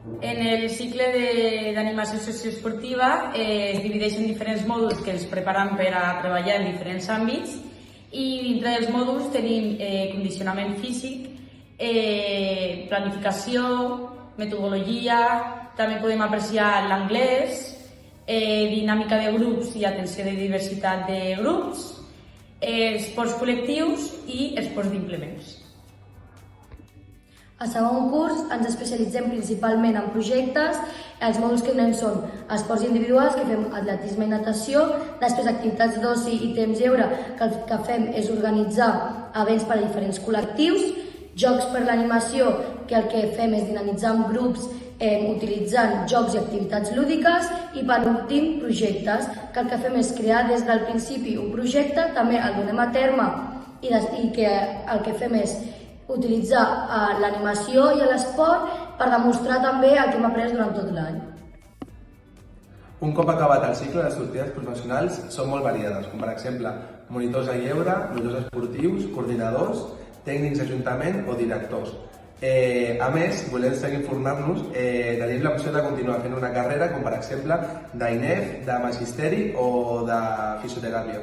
En el cicle d'animació socioesportiva es divideix en diferents mòduls que ens preparen per a treballar en diferents àmbits i dintre dels mòduls tenim condicionament físic, planificació, metodologia, també podem apreciar l'anglès, dinàmica de grups i atenció de diversitat de grups, esports col·lectius i esports d'implements. A segon curs ens especialitzem principalment en projectes. Els mòduls que donem són esports individuals, que fem atletisme i natació, després activitats d'oci i temps lliure, que el que fem és organitzar events per a diferents col·lectius, jocs per l'animació, que el que fem és dinamitzar amb grups utilitzant jocs i activitats lúdiques, i per últim projectes, que el que fem és crear des del principi un projecte, també el donem a terme i que el que fem és utilitzar l'animació i l'esport per demostrar també el que hem après durant tot l'any. Un cop acabat el cicle, les sortides professionals són molt variades, com per exemple monitors de lleure, monitors esportius, coordinadors, tècnics d'ajuntament o directors. A més, si volem seguir formant-nos, tenim l'opció de continuar fent una carrera com per exemple d'INEF, de magisteri o de fisioteràpia.